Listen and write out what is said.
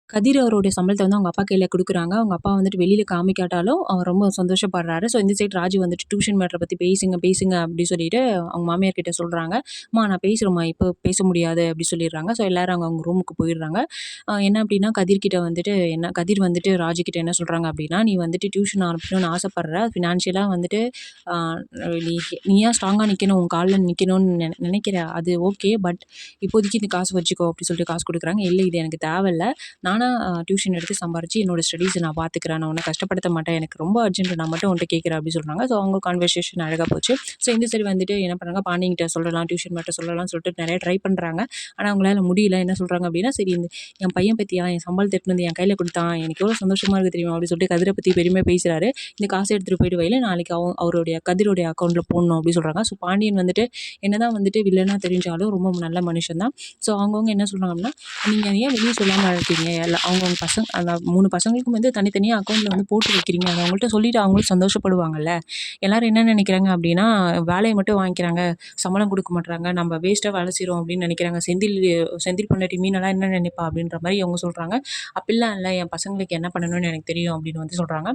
கதிர் அவருடைய சம்பளத்த வந்து அவங்க அப்பா கையில குடுக்குறாங்க. அவங்க அப்பா வந்துட்டு வெளியில காமிக்காட்டாலும், அவர் ரொம்ப சந்தோஷப்படுறாரு. ஸோ இந்த சைடு ராஜு வந்துட்டு டியூஷன் மேட்டர பத்தி பேசுங்க, பேசுங்க அப்டி சொல்லிட்டு அவங்க மாமியார் கிட்ட சொல்றாங்க. "அம்மா நான் பேசுறேன்ம்மா, இப்போ பேச முடியாது" அப்டி சொல்லிடுறாங்க. ஸோ எல்லாரும் அவங்க ரூமுக்கு போயிடுறாங்க. என்ன அப்டின்னா கதிர் கிட்ட வந்துட்டு கதிர் வந்துட்டு ராஜு கிட்ட என்ன சொல்றாங்க அப்டின்னா, "நீ வந்துட்டு டியூஷன் அனுப்பணும்னு ஆசைப்படுற. ஃபினான்ஷியலா வந்துட்டு ஆ நீ நீயா ஸ்ட்ராங்கா நிக்கணும். உன் கால்ல நிக்கணும்னு நெனைக்கிற. அது ஓகே. பட் இப்போதைக்கு இந்த காசு வச்சுக்கோ" அப்டி சொல்லிட்டு காசு குடுக்குறாங்க. "இல்ல இது எனக்கு தேவையில்ல. நானா டியூஷன் எடுத்து சம்பாரிச்சு என்னோட ஸ்டடீஸ நான் பார்த்துக்கிறேன். நான் உன்ன கஷ்டப்படுத்த மாட்டேன். எனக்கு ரொம்ப அர்ஜென்ட். நான் மட்டும் உன்ட்ட கேட்கிறேன்" அப்டி சொல்றாங்க. ஸோ அவங்க கான்வர்சேஷன் அழகா போச்சு. ஸோ இந்த சைடு வந்துட்டு என்ன பண்றாங்க, பாண்டியன்கிட்ட சொல்லலாம், டியூஷன் மேட்டர் சொல்லலாம்னு சொல்லிட்டு நெறைய ட்ரை பண்றாங்க. ஆனா அவங்களால முடியல. என்ன சொல்றாங்க அப்டின்னா, "சரி என் பையன் பாத்தியா, என் சம்பளத்த எடுத்துட்டு வந்து என் கையில குடுத்தான். எனக்கு எவ்வளோ சந்தோஷமா இருக்கு தெரியுமா?" அப்டி சொல்லிட்டு கதிர பத்தி பெருமையா பேசுறாரு. "இந்த காச எடுத்துட்டு போயிட்டு வைல, நாளைக்கு அவருடைய கதிருடைய அக்கவுண்ட்ல போடணும்" அப்டி சொல்றாங்க. ஸோ பாண்டியன் வந்துட்டு என்னதான் வந்துட்டு வில்லனா தெரிஞ்சாலும் ரொம்ப நல்ல மனுஷன் தான். ஸோ அவங்கவங்க என்ன சொல்றாங்க அப்டின்னா, "நீங்க ஏன் வெளிய சொல்லாம இருக்கீங்க? அவங்கவங்க பசங்க அந்த 3 பசங்களுக்கும் வந்து தனித்தனியா அக்கவுண்ட்ல வந்து போட்டு வைக்கிறீங்க. அத அவங்கள்ட்ட சொல்லிட்டு அவங்களும் சந்தோஷப்படுவாங்கல்ல. எல்லாரும் என்ன நெனைக்கிறாங்க அப்டின்னா, வேலைய மட்டும் வாங்கிக்கிறாங்க, சம்பளம் குடுக்க மாட்றாங்க. நம்ம வேஸ்ட்டா வேலை செய்றோம் அப்டின்னு நெனைக்கிறாங்க. செந்தில் பொண்டாட்டி மீனெல்லாம் என்ன நெனைப்பா?" அப்டின்ற மாரி அவங்க சொல்றாங்க. "அப்பிடிலாம் இல்ல. என் பசங்களுக்கு என்ன பண்ணணும்னு எனக்கு தெரியும்" அப்டின்னு வந்து சொல்றாங்க.